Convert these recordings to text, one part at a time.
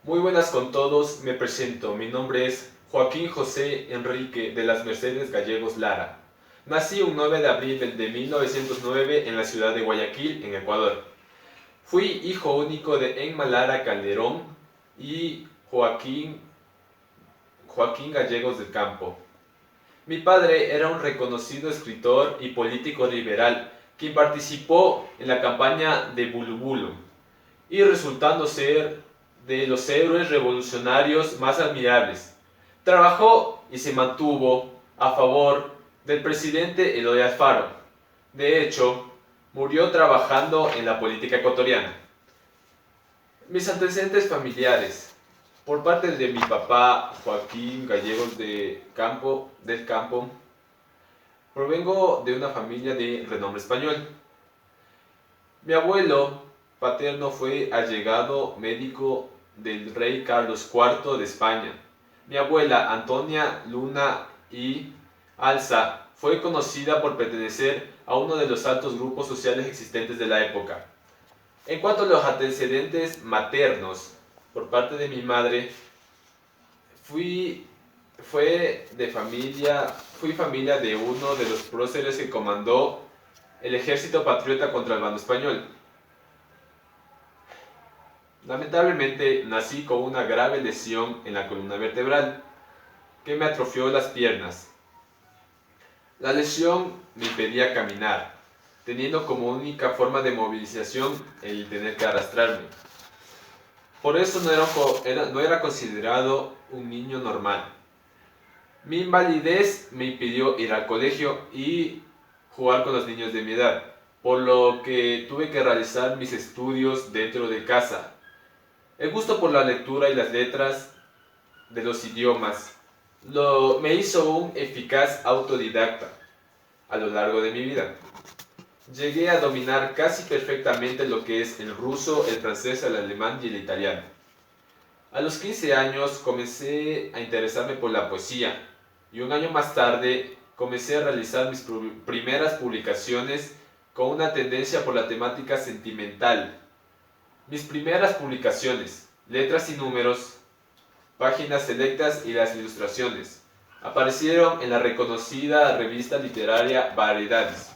Muy buenas con todos, me presento. Mi nombre es Joaquín José Enrique de las Mercedes Gallegos Lara. Nací un 9 de abril de 1909 en la ciudad de Guayaquil, en Ecuador. Fui hijo único de Enma Lara Calderón y Joaquín Gallegos del Campo. Mi padre era un reconocido escritor y político liberal, quien participó en la campaña de Bulubulu y resultando ser de los héroes revolucionarios más admirables. Trabajó y se mantuvo a favor del presidente Eloy Alfaro. De hecho, murió trabajando en la política ecuatoriana. Mis antecedentes familiares. Por parte de mi papá, Joaquín Gallegos del Campo, provengo de una familia de renombre español. Mi abuelo paterno fue allegado médico del rey Carlos IV de España. Mi abuela Antonia Luna y Alza fue conocida por pertenecer a uno de los altos grupos sociales existentes de la época. En cuanto a los antecedentes maternos, por parte de mi madre, fui familia de uno de los próceres que comandó el ejército patriota contra el bando español. Lamentablemente nací con una grave lesión en la columna vertebral que me atrofió las piernas. La lesión me impedía caminar, teniendo como única forma de movilización el tener que arrastrarme. Por eso no era considerado un niño normal. Mi invalidez me impidió ir al colegio y jugar con los niños de mi edad, por lo que tuve que realizar mis estudios dentro de casa. El gusto por la lectura y las letras de los idiomas me hizo un eficaz autodidacta a lo largo de mi vida. Llegué a dominar casi perfectamente lo que es el ruso, el francés, el alemán y el italiano. A los 15 años comencé a interesarme por la poesía y un año más tarde comencé a realizar mis primeras publicaciones con una tendencia por la temática sentimental. Mis primeras publicaciones, letras y números, páginas selectas y las ilustraciones, aparecieron en la reconocida revista literaria Variedades.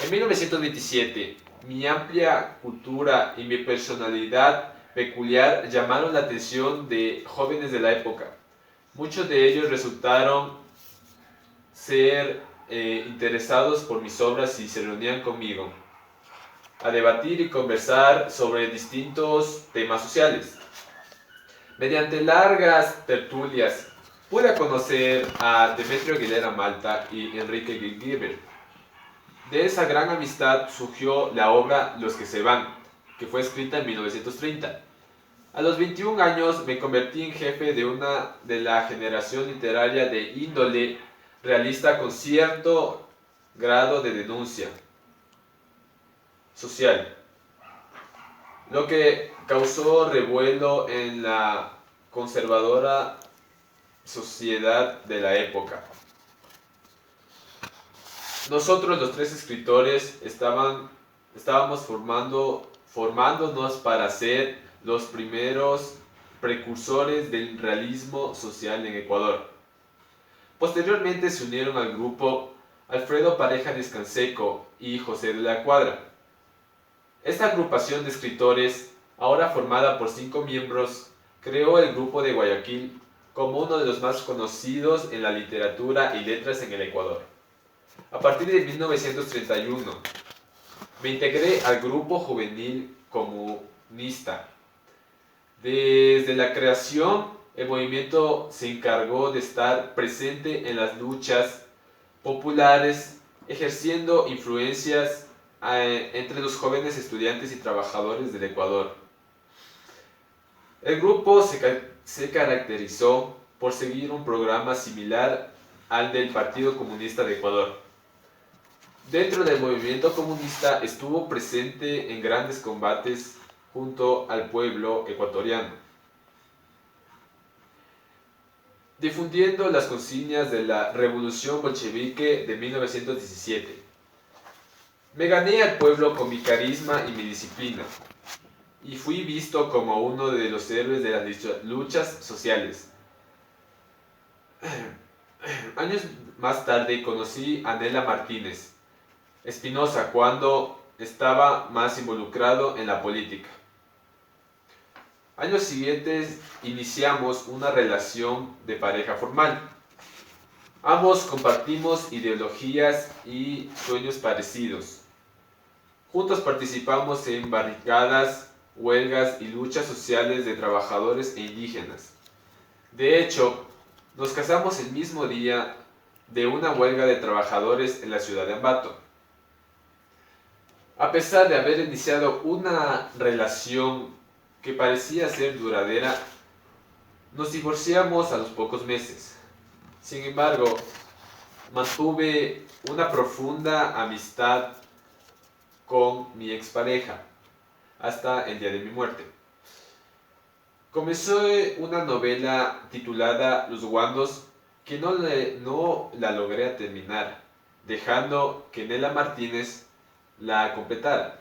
En 1927, mi amplia cultura y mi personalidad peculiar llamaron la atención de jóvenes de la época. Muchos de ellos resultaron ser interesados por mis obras y se reunían conmigo a debatir y conversar sobre distintos temas sociales. Mediante largas tertulias pude conocer a Demetrio Aguilera Malta y Enrique Gilguiber. De esa gran amistad surgió la obra Los que se van, que fue escrita en 1930. A los 21 años me convertí en jefe de la generación literaria de índole realista con cierto grado de denuncia social, lo que causó revuelo en la conservadora sociedad de la época. Nosotros los tres escritores estábamos formándonos para ser los primeros precursores del realismo social en Ecuador. Posteriormente se unieron al grupo Alfredo Pareja Descanseco y José de la Cuadra. Esta agrupación de escritores, ahora formada por 5 miembros, creó el Grupo de Guayaquil como uno de los más conocidos en la literatura y letras en el Ecuador. A partir de 1931, me integré al Grupo Juvenil Comunista. Desde la creación, el movimiento se encargó de estar presente en las luchas populares, ejerciendo influencias entre los jóvenes estudiantes y trabajadores del Ecuador. El grupo se caracterizó por seguir un programa similar al del Partido Comunista de Ecuador. Dentro del movimiento comunista estuvo presente en grandes combates junto al pueblo ecuatoriano, difundiendo las consignas de la Revolución Bolchevique de 1917. Me gané al pueblo con mi carisma y mi disciplina. y fui visto como uno de los héroes de las luchas sociales. Años más tarde conocí a Nela Martínez Espinosa cuando estaba más involucrado en la política. Años siguientes iniciamos una relación de pareja formal. Ambos compartimos ideologías y sueños parecidos. Juntos participamos en barricadas, huelgas y luchas sociales de trabajadores e indígenas. De hecho, nos casamos el mismo día de una huelga de trabajadores en la ciudad de Ambato. A pesar de haber iniciado una relación que parecía ser duradera, nos divorciamos a los pocos meses. Sin embargo, mantuve una profunda amistad con mi expareja hasta el día de mi muerte. Comenzó una novela titulada Los Guandos que no la logré terminar, dejando que Nela Martínez la completara.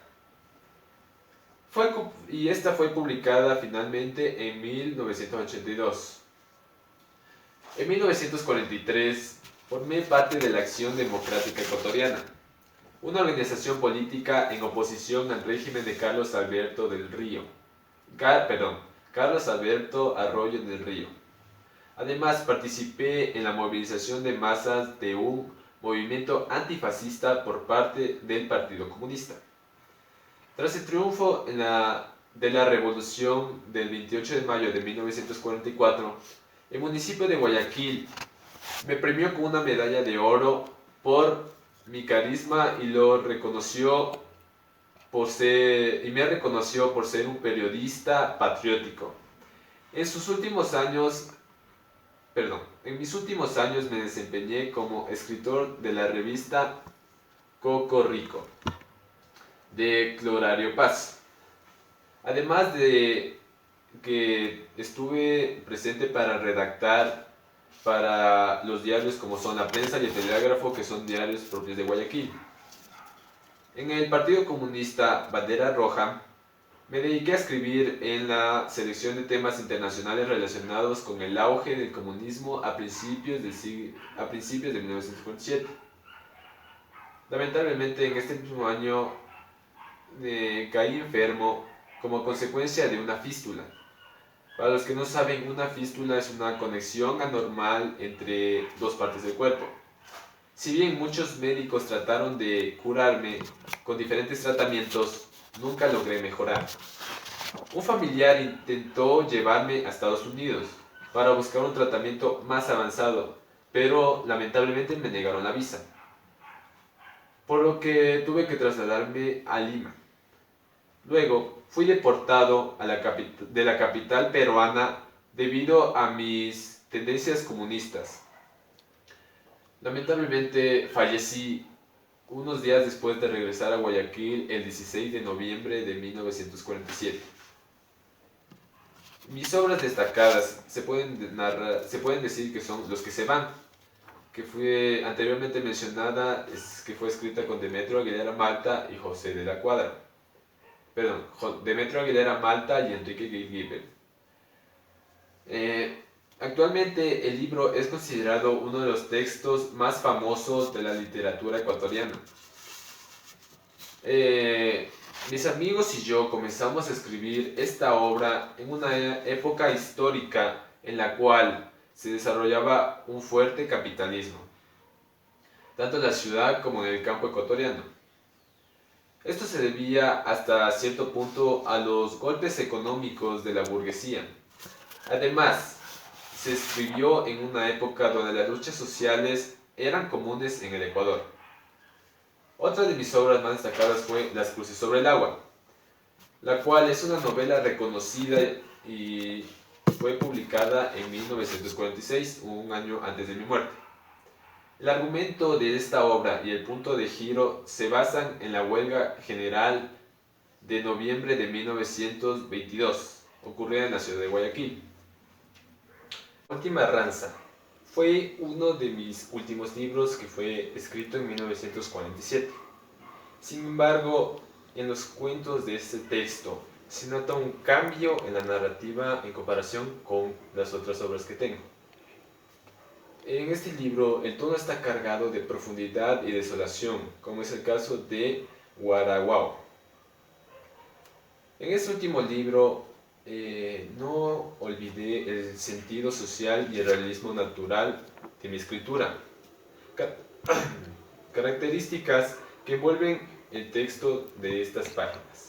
Y esta fue publicada finalmente en 1982. En 1943 formé parte de la Acción Democrática Ecuatoriana, una organización política en oposición al régimen de Carlos Alberto Arroyo del Río. Además, participé en la movilización de masas de un movimiento antifascista por parte del Partido Comunista. Tras el triunfo de la revolución del 28 de mayo de 1944, el municipio de Guayaquil me premió con una medalla de oro por mi carisma y me reconoció por ser un periodista patriótico. En mis últimos años me desempeñé como escritor de la revista Coco Rico de Clorario Paz. Además de que estuve presente para redactar para los diarios como son La Prensa y El Telégrafo, que son diarios propios de Guayaquil. En el Partido Comunista Bandera Roja, me dediqué a escribir en la selección de temas internacionales relacionados con el auge del comunismo a principios de 1947. Lamentablemente, en este mismo año caí enfermo como consecuencia de una fístula. Para los que no saben, una fístula es una conexión anormal entre dos partes del cuerpo. Si bien muchos médicos trataron de curarme con diferentes tratamientos, nunca logré mejorar. Un familiar intentó llevarme a Estados Unidos para buscar un tratamiento más avanzado, pero lamentablemente me negaron la visa, por lo que tuve que trasladarme a Lima. Luego fui deportado de la capital peruana debido a mis tendencias comunistas. Lamentablemente fallecí unos días después de regresar a Guayaquil el 16 de noviembre de 1947. Mis obras destacadas se pueden decir que son Los que se van, que fue anteriormente mencionada, que fue escrita con Demetrio Aguilera Malta y José de la Cuadra. Demetrio Aguilera Malta y Enrique Gilbert. Actualmente el libro es considerado uno de los textos más famosos de la literatura ecuatoriana. Mis amigos y yo comenzamos a escribir esta obra en una época histórica en la cual se desarrollaba un fuerte capitalismo, tanto en la ciudad como en el campo ecuatoriano. Esto se debía hasta cierto punto a los golpes económicos de la burguesía. Además, se escribió en una época donde las luchas sociales eran comunes en el Ecuador. Otra de mis obras más destacadas fue Las cruces sobre el agua, la cual es una novela reconocida y fue publicada en 1946, un año antes de mi muerte. El argumento de esta obra y el punto de giro se basan en la huelga general de noviembre de 1922, ocurrida en la ciudad de Guayaquil. Última Ranza fue uno de mis últimos libros que fue escrito en 1947. Sin embargo, en los cuentos de este texto se nota un cambio en la narrativa en comparación con las otras obras que tengo. En este libro el tono está cargado de profundidad y desolación, como es el caso de Guaraguao. En este último libro no olvidé el sentido social y el realismo natural de mi escritura, características que envuelven el texto de estas páginas.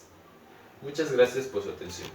Muchas gracias por su atención.